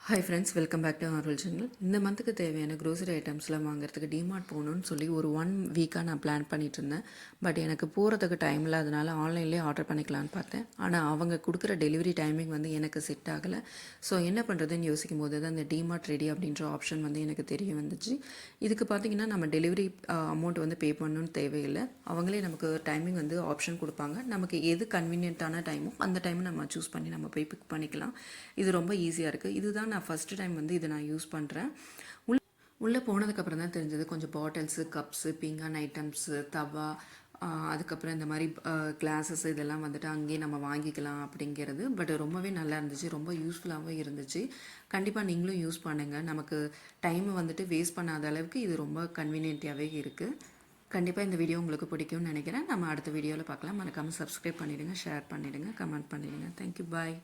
Hi friends, welcome back to ஆர்வல் channel. இந்த மந்த்துக்கு தேவையான க்ரோசரி ஐட்டம்ஸ்லாம் வாங்குறதுக்கு டிமார்ட் போகணுன்னு சொல்லி ஒரு 1 வீக்காக நான் பிளான் பண்ணிட்டு இருந்தேன். பட் எனக்கு போகிறதுக்கு டைம் இல்லாதனால ஆன்லைன்லேயே ஆர்டர் பண்ணிக்கலான்னு பார்த்தேன். ஆனால் அவங்க கொடுக்குற டெலிவரி டைமிங் வந்து எனக்கு செட் ஆகலை. ஸோ என்ன பண்ணுறதுன்னு யோசிக்கும் போது தான் இந்த டிமார்ட் ரெடி அப்படின்ற ஆப்ஷன் வந்து எனக்கு தெரிய வந்துச்சு. இதுக்கு பார்த்தீங்கன்னா நம்ம டெலிவரி அமௌண்ட் வந்து பே பண்ணணும்னு தேவையில்லை. அவங்களே நமக்கு டைமிங் வந்து ஆப்ஷன் கொடுப்பாங்க. நமக்கு எது கன்வீனியன்ட்டான டைமோ அந்த டைமை நம்ம சூஸ் பண்ணி நம்ம போய் பிக் பண்ணிக்கலாம். இது ரொம்ப ஈஸியாக இருக்குது. இதுதான் நான் ஃபஸ்ட்டு டைம் வந்து இதை நான் யூஸ் பண்ணுறேன். உள்ளே போனதுக்கப்புறம் தான் தெரிஞ்சது கொஞ்சம் பாட்டில்ஸு, கப்ஸு, பீங்கான் ஐட்டம்ஸு, தவா, அதுக்கப்புறம் இந்த மாதிரி கிளாஸஸ் இதெல்லாம் வந்துட்டு அங்கேயே நம்ம வாங்கிக்கலாம் அப்படிங்கிறது. பட் ரொம்பவே நல்லா இருந்துச்சு, ரொம்ப யூஸ்ஃபுல்லாகவும் இருந்துச்சு. கண்டிப்பாக நீங்களும் யூஸ் பண்ணுங்கள். நமக்கு டைமை வந்துட்டு வேஸ்ட் பண்ணாத அளவுக்கு இது ரொம்ப கன்வீனியன்ட்டாகவே இருக்குது. கண்டிப்பாக இந்த வீடியோ உங்களுக்கு பிடிக்கும்னு நினைக்கிறேன். நம்ம அடுத்த வீடியோவில் பார்க்கலாம். மறக்காமல் சப்ஸ்கிரைப் பண்ணிவிடுங்க, ஷேர் பண்ணிவிடுங்க, கமெண்ட் பண்ணிவிடுங்க. தேங்க்யூ, பாய்.